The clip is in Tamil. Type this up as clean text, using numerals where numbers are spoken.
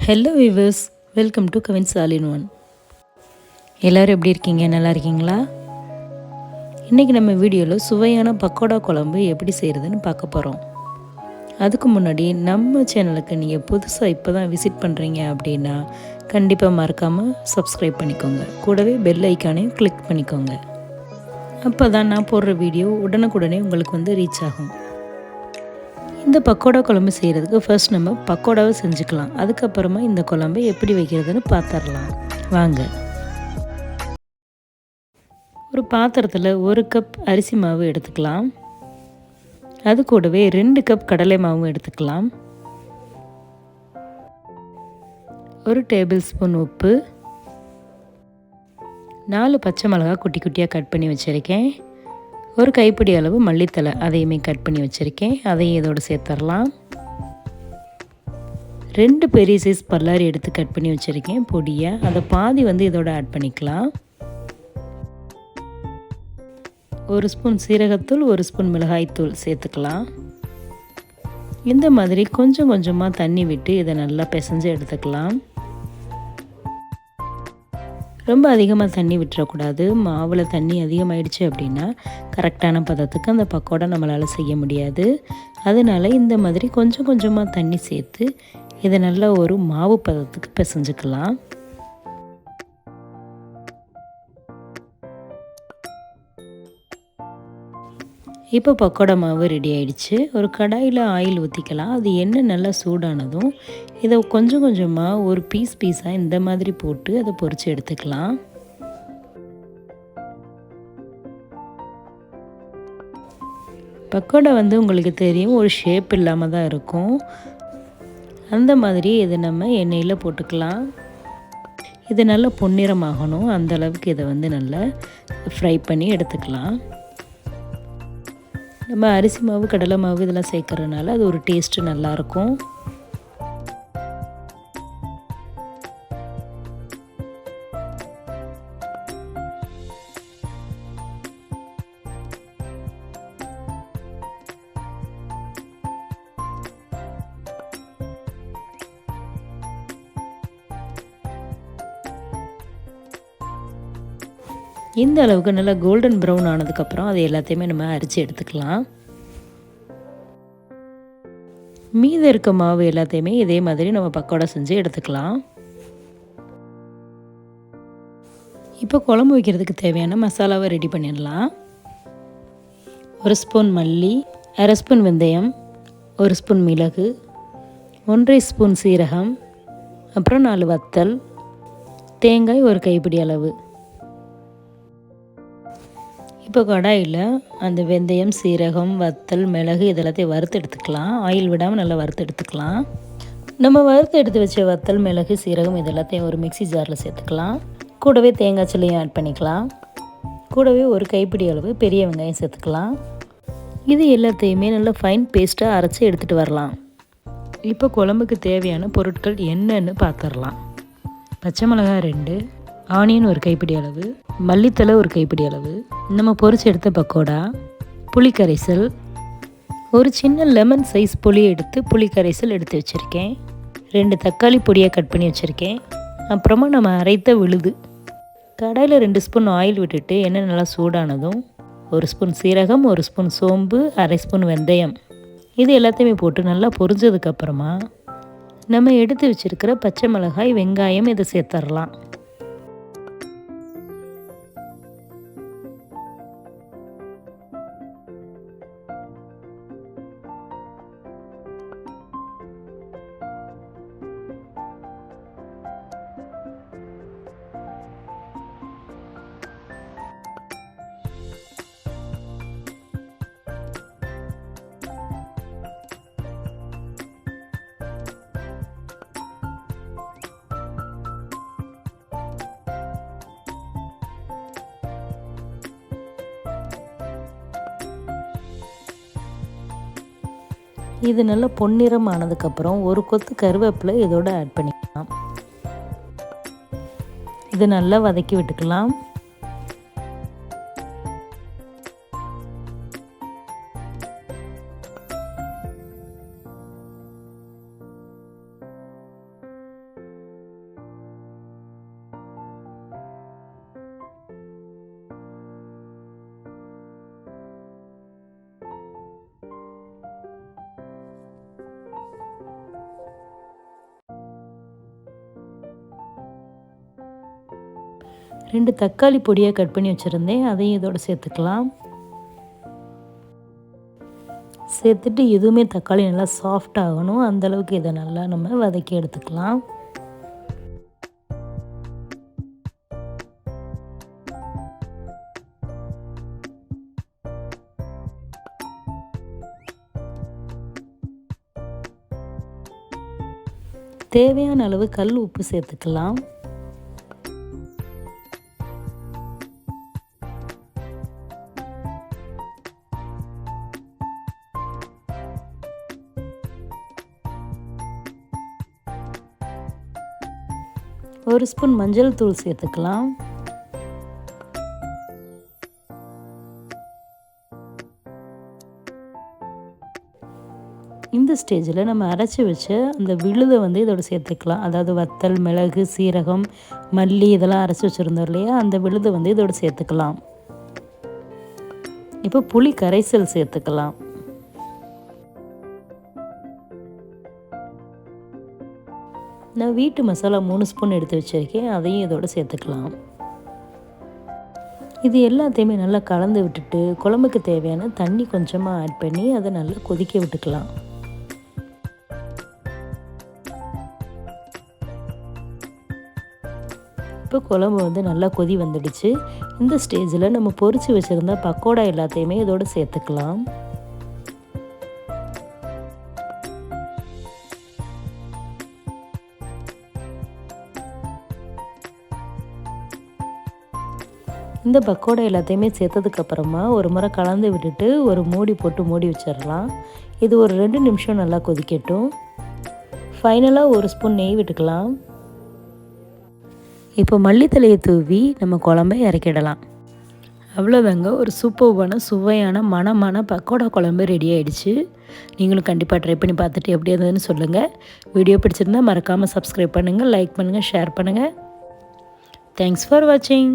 Hello viewers, welcome to Cavin's all in one. எல்லோரும் எப்படி இருக்கீங்க? நல்லா இருக்கீங்களா? இன்றைக்கி நம்ம வீடியோவில் சுவையான பக்கோடா குழம்பு எப்படி செய்கிறதுன்னு பார்க்க போகிறோம். அதுக்கு முன்னாடி நம்ம சேனலுக்கு நீங்கள் புதுசாக இப்போ தான் விசிட் பண்ணுறீங்க அப்படின்னா கண்டிப்பாக மறக்காமல் சப்ஸ்கிரைப் பண்ணிக்கோங்க. கூடவே பெல் ஐக்கானையும் கிளிக் பண்ணிக்கோங்க. அப்போ தான் நான் போடுற வீடியோ உடனுக்குடனே உங்களுக்கு ரீச் ஆகும். இந்த பக்கோடா குழம்பு செய்கிறதுக்கு ஃபர்ஸ்ட் நம்ம பக்கோடாவை செஞ்சுக்கலாம். அதுக்கப்புறமா இந்த குழம்பை எப்படி வைக்கிறதுன்னு பார்த்துடலாம் வாங்க. ஒரு பாத்திரத்தில் 1 கப் அரிசி மாவு எடுத்துக்கலாம். அது கூடவே 2 கப் கடலை மாவும் எடுத்துக்கலாம். 1 டேபிள் ஸ்பூன் உப்பு, 4 பச்சை மிளகாய் குட்டி குட்டியாக கட் பண்ணி வச்சுருக்கேன். 1 கைப்பிடி அளவு மல்லித்தலை அதையுமே கட் பண்ணி வச்சுருக்கேன். அதையும் இதோடு சேர்த்துடலாம். 2 பெரிய சைஸ் பல்லாரி எடுத்து கட் பண்ணி வச்சுருக்கேன் பொடியாக. அதை பாதி இதோட ஆட் பண்ணிக்கலாம். 1 ஸ்பூன் சீரகத்தூள், 1 ஸ்பூன் மிளகாய்த்தூள் சேர்த்துக்கலாம். இந்த மாதிரி கொஞ்சம் கொஞ்சமாக தண்ணி விட்டு இதை நல்லா பிசைஞ்சு எடுத்துக்கலாம். ரொம்ப அதிகமாக தண்ணி விட்டுறக்கூடாது. மாவில் தண்ணி அதிகமாகிடுச்சு அப்படின்னா கரெக்டான பதத்துக்கு அந்த பக்கோடா நம்மளால் செய்ய முடியாது. அதனால் இந்த மாதிரி கொஞ்சம் கொஞ்சமாக தண்ணி சேர்த்து இதை நல்லா ஒரு மாவு பதத்துக்கு பிசைஞ்சுக்கலாம். இப்போ பக்கோடா மாவு ரெடி ஆகிடுச்சு. ஒரு கடாயில் ஆயில் ஊற்றிக்கலாம். அது எண்ணெய் நல்லா சூடானதும் இதை கொஞ்சம் கொஞ்சமாக ஒரு பீஸாக இந்த மாதிரி போட்டு அதை பொரித்து எடுத்துக்கலாம். பக்கோடா உங்களுக்கு தெரியும், ஒரு ஷேப் இல்லாமல் தான் இருக்கும். அந்த மாதிரி இதை நம்ம எண்ணெயில் போட்டுக்கலாம். இது நல்லா பொன்னிறமாகணும். அந்த அளவுக்கு இதை நல்லா ஃப்ரை பண்ணி எடுத்துக்கலாம். நம்ம அரிசி மாவு, கடலை மாவு இதெல்லாம் சேர்க்கறதுனால அது ஒரு டேஸ்ட்டு நல்லாயிருக்கும். இந்த அளவுக்கு நல்லா கோல்டன் ப்ரௌன் ஆனதுக்கப்புறம் அது எல்லாத்தையுமே நம்ம அரைச்சி எடுத்துக்கலாம். மீதி இருக்க மாவு எல்லாத்தையுமே இதே மாதிரி நம்ம பக்கோடா செஞ்சு எடுத்துக்கலாம். இப்போ குழம்பு வைக்கிறதுக்கு தேவையான மசாலாவை ரெடி பண்ணிடலாம். 1 ஸ்பூன் மல்லி, 1/2 ஸ்பூன் வெந்தயம், 1 ஸ்பூன் மிளகு, 1/2 ஸ்பூன் சீரகம், அப்புறம் 4 வத்தல், தேங்காய் 1 கைப்பிடி அளவு. இப்போ கடாயில் அந்த வெந்தயம், சீரகம், வத்தல், மிளகு இதெல்லாத்தையும் வறுத்து எடுத்துக்கலாம். ஆயில் விடாமல் நல்லா வறுத்து எடுத்துக்கலாம். நம்ம வறுத்து எடுத்து வச்ச வத்தல், மிளகு, சீரகம் இதெல்லாத்தையும் ஒரு மிக்சி ஜாரில் சேர்த்துக்கலாம். கூடவே தேங்காய் சில்லையும் ஆட் பண்ணிக்கலாம். கூடவே 1 கைப்பிடி அளவு பெரிய வெங்காயம் சேர்த்துக்கலாம். இது எல்லாத்தையுமே நல்லா ஃபைன் பேஸ்ட்டாக அரைச்சி எடுத்துகிட்டு வரலாம். இப்போ குழம்புக்கு தேவையான பொருட்கள் என்னன்னு பார்த்துடலாம். பச்சை மிளகாய் 2, ஆனியன் 1 கைப்பிடி அளவு, மல்லித்தலை 1 கைப்பிடி அளவு, நம்ம பொரிச்சு எடுத்த பக்கோடா, புளி கரைசல், ஒரு சின்ன லெமன் சைஸ் புளி எடுத்து புளி கரைசல் எடுத்து வச்சுருக்கேன். 2 தக்காளி பொடியாக கட் பண்ணி வச்சுருக்கேன். அப்புறமா நம்ம அரைத்த விழுது. கடாயில் 2 ஸ்பூன் ஆயில் விட்டுட்டு எண்ணெய் நல்லா சூடானதும் 1 ஸ்பூன் சீரகம், 1 ஸ்பூன் சோம்பு, 1/2 ஸ்பூன் வெந்தயம் இது எல்லாத்தையுமே போட்டு நல்லா பொரிஞ்சதுக்கப்புறமா நம்ம எடுத்து வச்சுருக்கிற பச்சை மிளகாய், வெங்காயம் இதை சேர்த்துடலாம். இது நல்லா பொன்னிறம் ஆனதுக்கப்புறம் 1 கொத்து கருவேப்பிலை இதோட ஆட் பண்ணிக்கலாம். இதை நல்லா வதக்கி விட்டுக்கலாம். 2 தக்காளி பொடியாக கட் பண்ணி வச்சுருந்தேன், அதையும் இதோட சேர்த்துக்கலாம். சேர்த்துட்டு எதுவுமே தக்காளி நல்லா சாஃப்ட் ஆகணும், அந்தளவுக்கு இதை நல்லா நம்ம வதக்கி எடுத்துக்கலாம். தேவையான அளவு கல் உப்பு சேர்த்துக்கலாம். ஒரு ஸ்பூன் மஞ்சள் தூள் சேர்த்துக்கலாம். இந்த ஸ்டேஜில் நம்ம அரைச்சி வச்ச அந்த விழுதை இதோட சேர்த்துக்கலாம். அதாவது வத்தல், மிளகு, சீரகம், மல்லி இதெல்லாம் அரைச்சி வச்சுருந்தோம் இல்லையா, அந்த விழுதை இதோட சேர்த்துக்கலாம். இப்போ புளி கரைசல் சேர்த்துக்கலாம். நான் வீட்டு மசாலா 3 ஸ்பூன் எடுத்து வச்சுருக்கேன், அதையும் இதோட சேர்த்துக்கலாம். இது எல்லாத்தையுமே நல்லா கலந்து விட்டுட்டு குழம்புக்கு தேவையான தண்ணி கொஞ்சமாக ஆட் பண்ணி அதை நல்லா கொதிக்க விட்டுக்கலாம். இப்போ குழம்பு நல்லா கொதி வந்துடுச்சு. இந்த ஸ்டேஜில் நம்ம பொரித்து வச்சுருந்த பக்கோடா எல்லாத்தையுமே இதோடு சேர்த்துக்கலாம். இந்த பக்கோடா எல்லாத்தையுமே சேர்த்ததுக்கப்புறமா ஒரு முறை கலந்து விட்டுட்டு ஒரு மூடி போட்டு மூடி வச்சிடலாம். இது ஒரு 2 நிமிஷம் நல்லா கொதிக்கட்டும். ஃபைனலாக ஒரு ஸ்பூன் நெய் விட்டுக்கலாம். இப்போ மல்லித்தலையை தூவி நம்ம குழம்பை இறக்கிடலாம். அவ்வளோதாங்க, ஒரு சூப்பர்வான சுவையான மணமான பக்கோடா குழம்பு ரெடி ஆகிடுச்சு. நீங்களும் கண்டிப்பாக ட்ரை பண்ணி பார்த்துட்டு எப்படி இருந்ததுன்னு சொல்லுங்கள். வீடியோ பிடிச்சிருந்தால் மறக்காமல் சப்ஸ்கிரைப் பண்ணுங்கள், லைக் பண்ணுங்கள், ஷேர் பண்ணுங்கள். தேங்க்ஸ் ஃபார் வாட்சிங்.